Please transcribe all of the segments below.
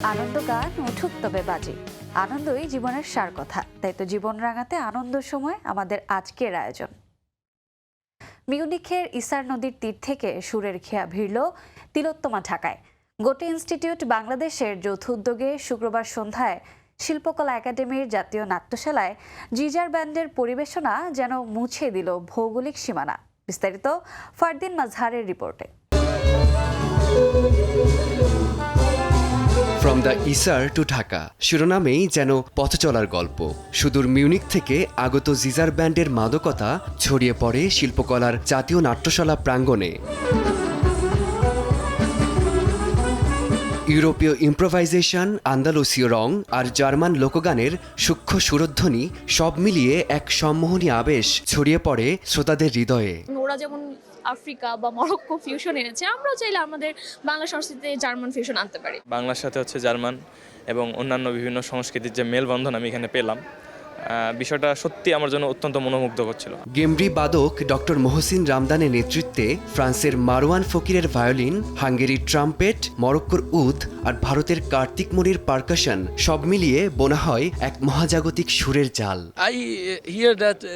আনন্দ গান উঠুক তবে বাজি, আনন্দই জীবনের সার কথা। তাই তো জীবন রাঙাতে আনন্দ সময় আমাদের আজকের আয়োজন। মিউনিখের ইসার নদীর তীর থেকে সুরের খেয়া ভিড়ল তিলোত্তমা ঢাকায়। গোটে ইনস্টিটিউট বাংলাদেশের যৌথ উদ্যোগে শুক্রবার সন্ধ্যায় শিল্পকলা একাডেমির জাতীয় নাট্যশালায় জিজার ব্যান্ডের পরিবেশনা যেন মুছে দিল ভৌগোলিক সীমানা। বিস্তারিত ফারদিন মাজহারের রিপোর্টে। ফ্রম দ্য ইসার টু ঢাকা শিরোনামেই যেন পথ চলার গল্প। সুদূর মিউনিক থেকে আগত জিজার ব্যান্ডের মাদকতা ছড়িয়ে পড়ে শিল্পকলার জাতীয় নাট্যশালা প্রাঙ্গণে। ইউরোপীয় ইম্প্রোভাইজেশন, আন্দালুসীয় রং আর জার্মান লোকগানের সূক্ষ্ম সুরধ্বনি সব মিলিয়ে এক সম্মোহনী আবেশ ছড়িয়ে পড়ে শ্রোতাদের হৃদয়ে। ওরা যেমন আফ্রিকা বা মরক্কো ফিউশন এনেছে, আমরাও চাইলে আমাদের বাংলা সংস্কৃতিতে জার্মান ফিউশন আনতে পারি। বাংলার সাথে জার্মান এবং অন্যান্য বিভিন্ন সংস্কৃতির যে মেলবন্ধন আমি এখানে পেলাম, বিষয়টা সত্যি আমার জন্য অত্যন্ত মনোমুগ্ধকর ছিল। গেমরি বাদক ডক্টর মহসিন রামদানের নেতৃত্বে ফ্রান্সের মারওয়ান ফকিরের ভায়োলিন, হাঙ্গেরির ট্রাম্পেট, মরক্কোর উদ আর ভারতের কার্তিক মনির পারকাশন সব মিলিয়ে বোনা হয় এক মহাজাগতিক সুরের জাল।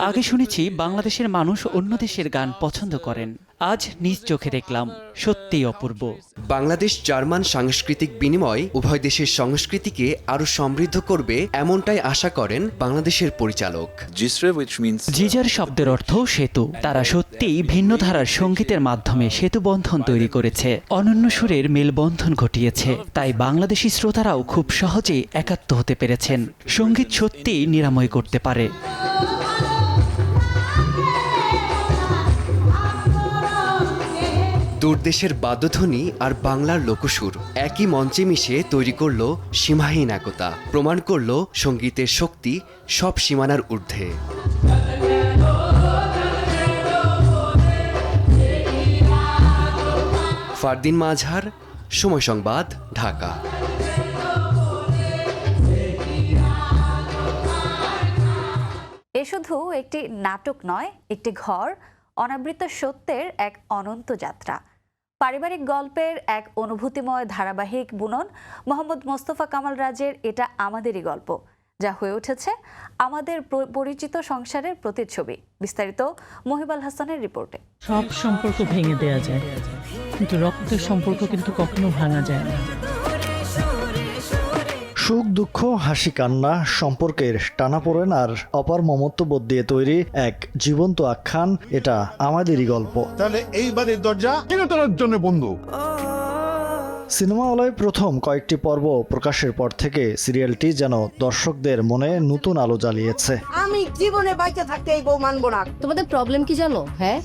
আগে শুনেছি বাংলাদেশের মানুষ অন্য দেশের গান পছন্দ করেন, আজ নিজ চোখে দেখলাম সত্যিই অপূর্ব। বাংলাদেশ জার্মান সাংস্কৃতিক বিনিময় উভয় দেশের সংস্কৃতিকে আরো সমৃদ্ধ করবে, এমনটাই আশা করেন বাংলাদেশের পরিচালক। জিজার শব্দের অর্থ সেতু। তারা সত্যিই ভিন্ন ধারার সঙ্গীতের মাধ্যমে সেতু বন্ধন তৈরি করেছে, অনন্য সুরের মেলবন্ধন ঘটিয়েছে। তাই বাংলাদেশি শ্রোতারাও খুব সহজেই একাত্ম হতে পেরেছেন। সঙ্গীত সত্যিই নিরাময় করতে পারে। দূরদেশের বাদ্যধ্বনি আর বাংলার লোকসুর একই মঞ্চে মিশে তৈরি করলো সীমাহীন একতা, প্রমাণ করলো সঙ্গীতের শক্তি সব সীমানার ঊর্ধ্বে। ফারদিন মাজহার, সময় সংবাদ, ঢাকা। এ শুধু একটি নাটক নয়, একটি ঘর, অনাবৃত সত্যের এক অনন্ত যাত্রা। পারিবারিক গল্পের এক অনুভূতিময় ধারাবাহিক বুনন মোহাম্মদ মোস্তফা কামাল রাজের এটা আমাদেরই গল্প, যা হয়ে উঠেছে আমাদের পরিচিত সংসারের প্রতিচ্ছবি। বিস্তারিত মহিবাল হাসানের রিপোর্টে। সব সম্পর্ক ভেঙে দেয়া যায়, কিন্তু রক্তের সম্পর্ক কিন্তু কখনো ভাঙা যায় না। সুখ দুঃখ, হাসি কান্না, সম্পর্কের টানাপোড়েন আর অপার মমত্ববোধ দিয়ে তৈরি এক জীবন্ত আখ্যান, এটা আমাদেরই গল্প। তাহলে এই বাড়ির দরজা চিরতরের জন্য বন্ধ। সিনেমা হলে প্রথম কয়েকটি পর্ব প্রকাশের পর থেকে সিরিয়ালটি যেন দর্শকদের মনে নতুন আলো জ্বালিয়েছে। আমি জীবনে বাইচে থাকতে এই বউ মানবো না। তোমাদের প্রবলেম কি জানো? হ্যাঁ,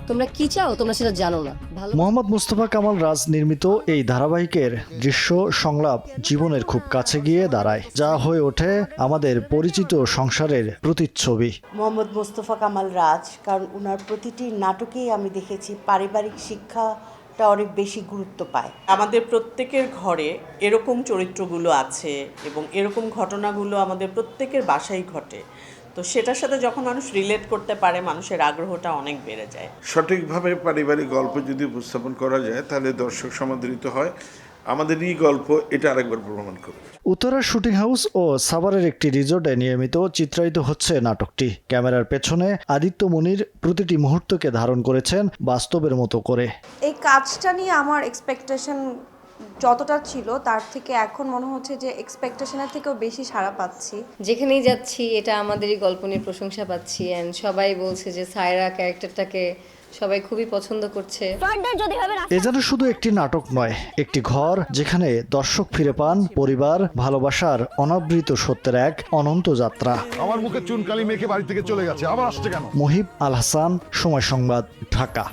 তোমরা কি চাও তোমরা সেটা জানো না। মোহাম্মদ মোস্তফা কামাল রাজ নির্মিত এই ধারাবাহিকের দৃশ্য সংলাপ জীবনের খুব কাছে গিয়ে দাঁড়ায়, যা হয়ে ওঠে আমাদের পরিচিত সংসারের প্রতিচ্ছবি। মোহাম্মদ মোস্তফা কামাল রাজ, কারণ ওনার প্রতিটি নাটকেই আমি দেখেছি পারিবারিক শিক্ষাটা অনেক বেশি গুরুত্ব পায়। আমাদের প্রত্যেকের ঘরে এরকম চরিত্রগুলো আছে এবং এরকম ঘটনাগুলো আমাদের প্রত্যেকের বাসায় ঘটে। তো সেটার সাথে যখন মানুষ রিলেট করতে পারে, মানুষের আগ্রহটা অনেক বেড়ে যায়। সঠিকভাবে পারিবারিক গল্প যদি উপস্থাপন করা যায় তাহলে দর্শক সমাদৃত হয়। আমাদের এই গল্প এটা আরেকবার প্রমাণ করে। উত্তরার শুটিং হাউস ও সাভারের একটি রিসোর্টে নিয়মিত চিত্রায়িত হচ্ছে নাটকটি। ক্যামেরার পেছনে আদিত্য মনির প্রতিটি মুহূর্তকে ধারণ করেছেন বাস্তবের মতো করে। এই কাজটা নিয়ে আমার এক্সপেকটেশন যতটা ছিল তার থেকে এখন মনে হচ্ছে যে এক্সপেকটেশনের থেকেও বেশি সাড়া পাচ্ছি। যেখানেই যাচ্ছি এটা আমাদেরই গল্প নিয়ে প্রশংসা পাচ্ছি, এন্ড সবাই বলছে যে সায়রা ক্যারেক্টারটাকে সবাই খুবই পছন্দ করছে। এ যেন শুধু একটি নাটক নয়, একটি ঘর যেখানে দর্শক ফিরে পান পরিবার, ভালোবাসার অনাবৃত সত্যের এক অনন্ত যাত্রা। আমার মুখে চুনকালি মেখে বাড়ি থেকে চলে গেছে, আবার আসছে কেন? মহিব আল হাসান, সময় সংবাদ, ঢাকা।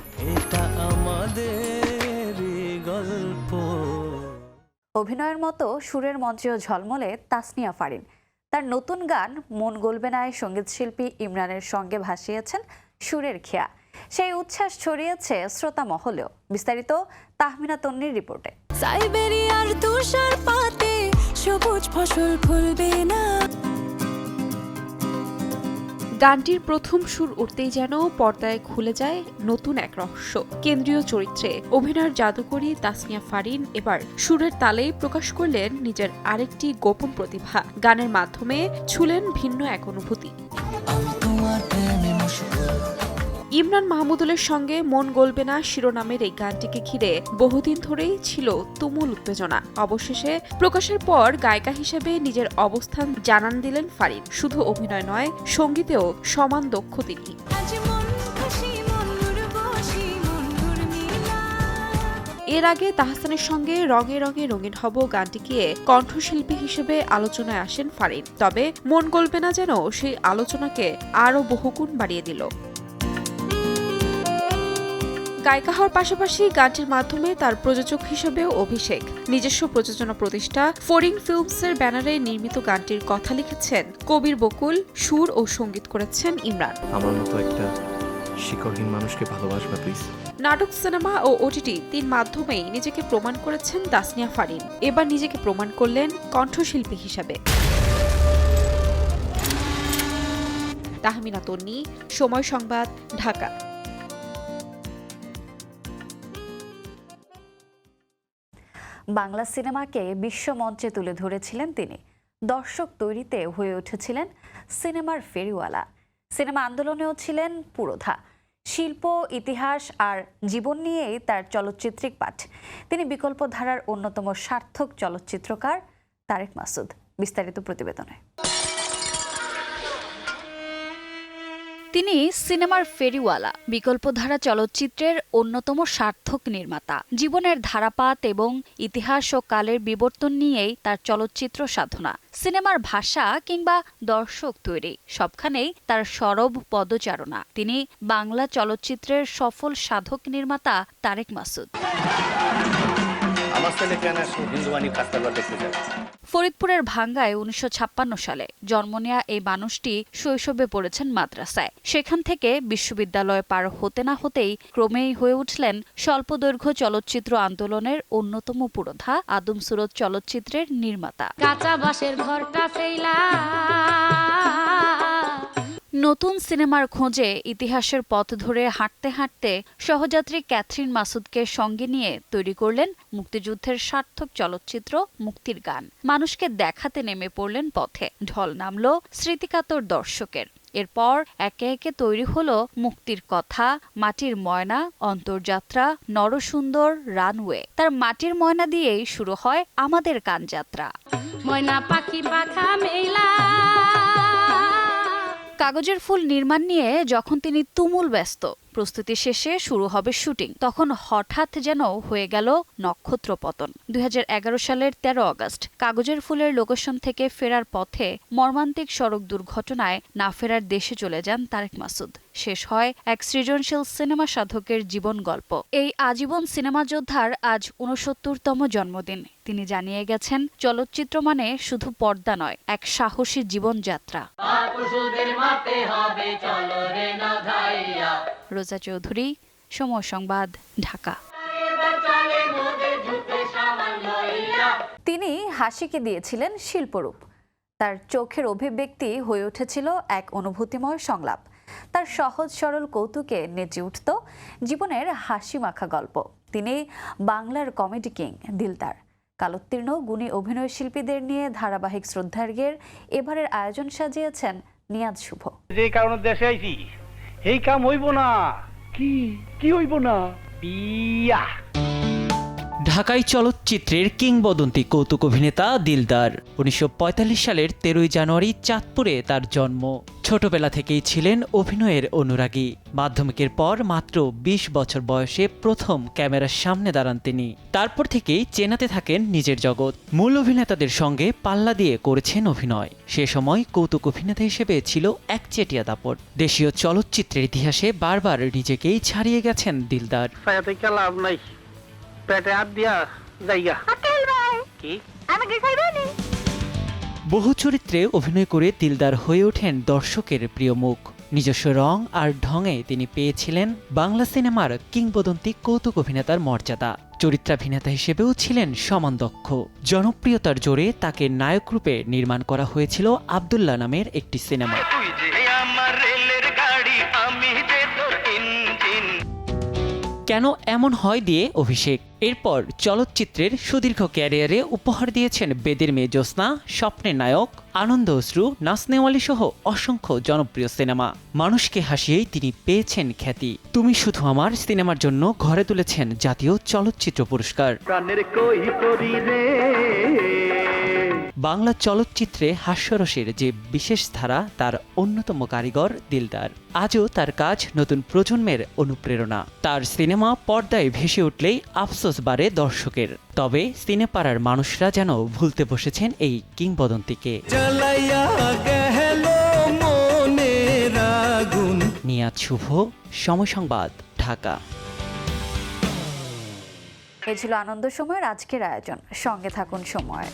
অভিনয়ের মতো সুরের মঞ্চেও ঝলমলে তাসনিয়া ফারিন। তার নতুন গান মন গলবে নায় সঙ্গীত শিল্পী ইমরানের সঙ্গে ভাসিয়েছেন সুরের খেয়া। সেই উচ্ছ্বাস ছড়িয়েছে শ্রোতা মহলেও। বিস্তারিত তাহমিনা তন্নির রিপোর্টে। সাইবেরিয়ার তুষার পাতে সবুজ ফসল ফলবে না। গানটির প্রথম সুর উঠতেই যেন পর্দায় খুলে যায় নতুন এক রহস্য। কেন্দ্রীয় চরিত্রে অভিনয়ের জাদুকরী তাসনিয়া ফারিন এবার সুরের তালেই প্রকাশ করলেন নিজের আরেকটি গোপন প্রতিভা। গানের মাধ্যমে ছুলেন ভিন্ন এক অনুভূতি। ইমরান মাহমুদুলের সঙ্গে মন গলবে না শিরোনামের এই গানটিকে ঘিরে বহুদিন ধরেই ছিল তুমুল উত্তেজনা। অবশেষে প্রকাশের পর গায়িকা হিসেবে নিজের অবস্থান জানান দিলেন ফারিন। শুধু অভিনয় নয়, সঙ্গীতেও সমান দক্ষ তিনি। এর আগে তাহসানের সঙ্গে রঙে রঙে রঙিন হব গানটিকে কণ্ঠশিল্পী হিসেবে আলোচনায় আসেন ফারিন। তবে মন গলবে না যেন সেই আলোচনাকে আরও বহুগুণ বাড়িয়ে দিল। গায়িকা হওয়ার পাশাপাশি গানটির মাধ্যমে তার প্রযোজক হিসেবেও অভিষেক। নিজস্ব প্রযোজনা প্রতিষ্ঠা ফরিং ফিল্মসের ব্যানারে নির্মিত গানটির কথা লিখেছেন কবির বকুল, সুর ও সঙ্গীত করেছেন ইমরান। আমার মতো একটা শিকড়হীন মানুষকে ভালোবাসবা প্লিজ। নাটক, সিনেমা ও ওটিটি তিন মাধ্যমেই নিজেকে প্রমাণ করেছেন তাসনিয়া ফারিন। এবার নিজেকে প্রমাণ করলেন কণ্ঠশিল্পী হিসেবে। তাহমিনা তন্নি, সময় সংবাদ, ঢাকা। বাংলা সিনেমাকে বিশ্বমঞ্চে তুলে ধরেছিলেন তিনি। দর্শক তৈরিতে হয়ে উঠেছিলেন সিনেমার ফেরিওয়ালা। সিনেমা আন্দোলনেও ছিলেন পুরোধা। শিল্প, ইতিহাস আর জীবন নিয়েই তার চলচ্চিত্রিক পাঠ। তিনি বিকল্প ধারার অন্যতম সার্থক চলচ্চিত্রকার তারেক মাসুদ। বিস্তারিত প্রতিবেদনে। তিনি সিনেমার ফেরিওয়ালা, বিকল্পধারা চলচ্চিত্রের অন্যতম সার্থক নির্মাতা। জীবনের ধারাপাত এবং ইতিহাস ও কালের বিবর্তন নিয়েই তার চলচ্চিত্র সাধনা। সিনেমার ভাষা কিংবা দর্শক তৈরি, সবখানেই তার সরব পদচারণা। তিনি বাংলা চলচ্চিত্রের সফল সাধক নির্মাতা তারেক মাসুদ। ফরিদপুরের ভাঙ্গায় ১৯৫৬ সালে জন্ম নেয়া এই মানুষটি শৈশবে পড়েছেন মাদ্রাসায়। সেখান থেকে বিশ্ববিদ্যালয়ে পার হতে না হতেই ক্রমেই হয়ে উঠলেন স্বল্পদৈর্ঘ্য চলচ্চিত্র আন্দোলনের অন্যতম পুরোধা। আদম সুরত চলচ্চিত্রের নির্মাতা। নতুন সিনেমার খোঁজে ইতিহাসের পথ ধরে হাঁটতে হাঁটতে সহযাত্রী ক্যাথরিন মাসুদকে সঙ্গে নিয়ে তৈরি করলেন মুক্তিযুদ্ধের সার্থক চলচ্চিত্র মুক্তির গান। মানুষকে দেখাতে নেমে পড়লেন পথে। ঢল নামল স্মৃতিকাতর দর্শকের। এরপর একে একে তৈরি হলো মুক্তির কথা, মাটির ময়না, অন্তর্যাত্রা, নরসুন্দর, রানওয়ে। তার মাটির ময়না দিয়েই শুরু হয় আমাদের গানযাত্রা। ময়না পাখি পাখা মেলা। কাগজের ফুল নির্মাণ নিয়ে যখন তিনি তুমুল ব্যস্ত, প্রস্তুতি শেষে শুরু হবে শুটিং, তখন হঠাৎ যেন হয়ে গেল নক্ষত্র পতন। ২০১১ সালের ১৩ আগস্ট কাগজের ফুলের লোকেশন থেকে ফেরার পথে মর্মান্তিক সড়ক দুর্ঘটনায় না ফেরার দেশে চলে যান তারেক মাসুদ। শেষ হয় এক সৃজনশীল সিনেমা সাধকের জীবন গল্প। এই আজীবন সিনেমা যোদ্ধার আজ ৬৯তম জন্মদিন। তিনি জানিয়ে গেছেন, চলচ্চিত্র মানে শুধু পর্দা নয়, এক সাহসী জীবনযাত্রা। রোজা চৌধুরী, সময় সংবাদ, ঢাকা। তিনি হাসিকে দিয়েছিলেন শিল্পরূপ। তার চোখের অভিব্যক্তি হয়ে উঠেছিল এক অনুভূতিময় সংলাপ। তার সহজ সরল কৌতুকে নেচে উঠত জীবনের হাসি মাখা গল্প। তিনি বাংলার কমেডি কিং দিলদার। কালোত্তীর্ণ গুণী অভিনয় শিল্পীদের নিয়ে ধারাবাহিক শ্রদ্ধার্ঘ্যের এবারের আয়োজন সাজিয়েছেন নিয়াজ শুভ। যে কারণে দেশে আইছি এই কাম হইব না। কি হইব না? বিয়া। ঢাকাই চলচ্চিত্রের কিংবদন্তি কৌতুক অভিনেতা দিলদার। ১৯৪৫ সালের ১৩ জানুয়ারি চাঁদপুরে তার জন্ম। ছোটবেলা থেকেই ছিলেন অভিনয়ের অনুরাগী। মাধ্যমিকের পর মাত্র ২০ বছর বয়সে প্রথম ক্যামেরার সামনে দাঁড়ান তিনি। তারপর থেকেই চেনাতে থাকেন নিজের জগৎ। মূল অভিনেতাদের সঙ্গে পাল্লা দিয়ে করেছেন অভিনয়। সে সময় কৌতুক অভিনেতা হিসেবে ছিল একচেটিয়া দাপট। দেশীয় চলচ্চিত্রের ইতিহাসে বারবার নিজেকেই ছাড়িয়ে গেছেন দিলদার। বহু চরিত্রে অভিনয় করে দিলদার হয়ে ওঠেন দর্শকের প্রিয় মুখ। নিজস্ব রং আর ঢঙে তিনি পেয়েছিলেন বাংলা সিনেমার কিংবদন্তি কৌতুক অভিনেতার মর্যাদা। চরিত্রাভিনেতা হিসেবেও ছিলেন সমান দক্ষ। জনপ্রিয়তার জোরে তাকে নায়ক রূপে নির্মাণ করা হয়েছিল আব্দুল্লাহ নামের একটি সিনেমা। কেন এমন হয় দিয়ে অভিষেক। এরপর চলচ্চিত্রের সুদীর্ঘ ক্যারিয়ারে উপহার দিয়েছেন বেদের মেয়ে জ্যোৎস্না, স্বপ্নের নায়ক, আনন্দ অশ্রু, নাচনেওয়ালি সহ অসংখ্য জনপ্রিয় সিনেমা। মানুষকে হাসিয়েই তিনি পেয়েছেন খ্যাতি। তুমি শুধু আমার সিনেমার জন্য ঘরে তুলেছেন জাতীয় চলচ্চিত্র পুরস্কার। বাংলা চলচ্চিত্রে হাস্যরসের যে বিশেষ ধারা, তার অন্যতম কারিগর দিলদার। আজও তার কাজ নতুন প্রজন্মের অনুপ্রেরণা। তার সিনেমা পর্দায় ভেসে উঠলেই আফসোস বাড়ে দর্শকের। তবে সিনেপাড়ার মানুষরা যেন ভুলতে বসেছেন এই কিংবদন্তিকে। নিয়াজ শুভ, সময় সংবাদ, ঢাকা। এ ছিল আনন্দ সময়ের আজকের আয়োজন। সঙ্গে থাকুন সময়।